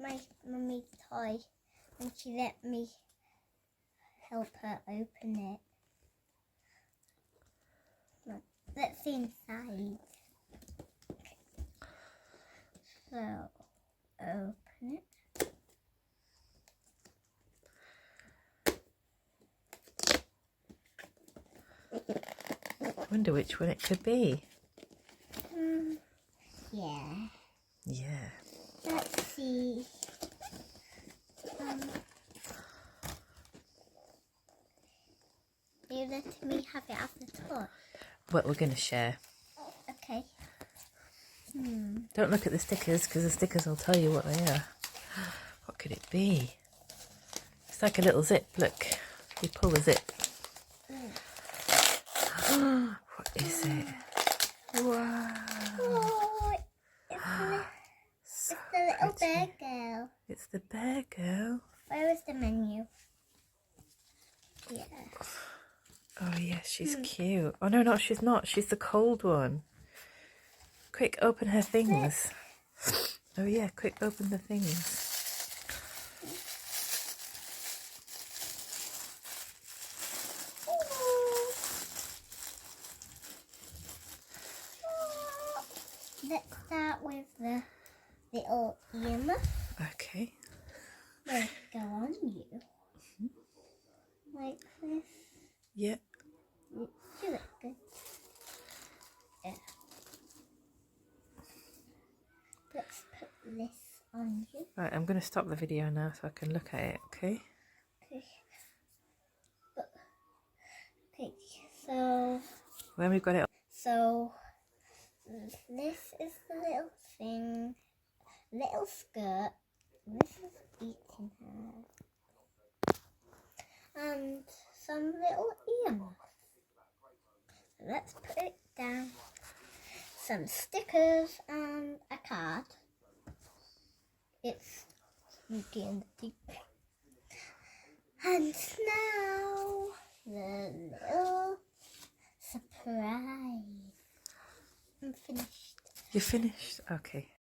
my mummy's toy and she let me help her open it. Look, let's see inside. Okay. So, open it. I wonder which one it could be. Yeah. Yeah. Let's see. You let me have it at the top. What we're going to share. Okay. Don't look at the stickers because the stickers will tell you what they are. What could it be? It's like a little zip. Look. You pull the zip. What is it? Wow. Oh, it's the little bear girl. It's the bear girl. Where is the menu? Yeah. Oh, yes, she's cute. Oh, no, she's not. She's the cold one. Quick, open her things. Oh, yeah, quick, open the things. Let's start with the little earmuff. Okay. Let's go on you. Like this. Yeah. You look good. Yeah. Let's put this on you. Right, I'm going to stop the video now so I can look at it, okay? Okay. Okay, so... When we've got it... So, this is the little thing. Little skirt. This is eating her. And some little earmuffs. Let's put it down. Some stickers and a card. It's Sneaky and the Deep. And now the little surprise. I'm finished. You're finished? Okay.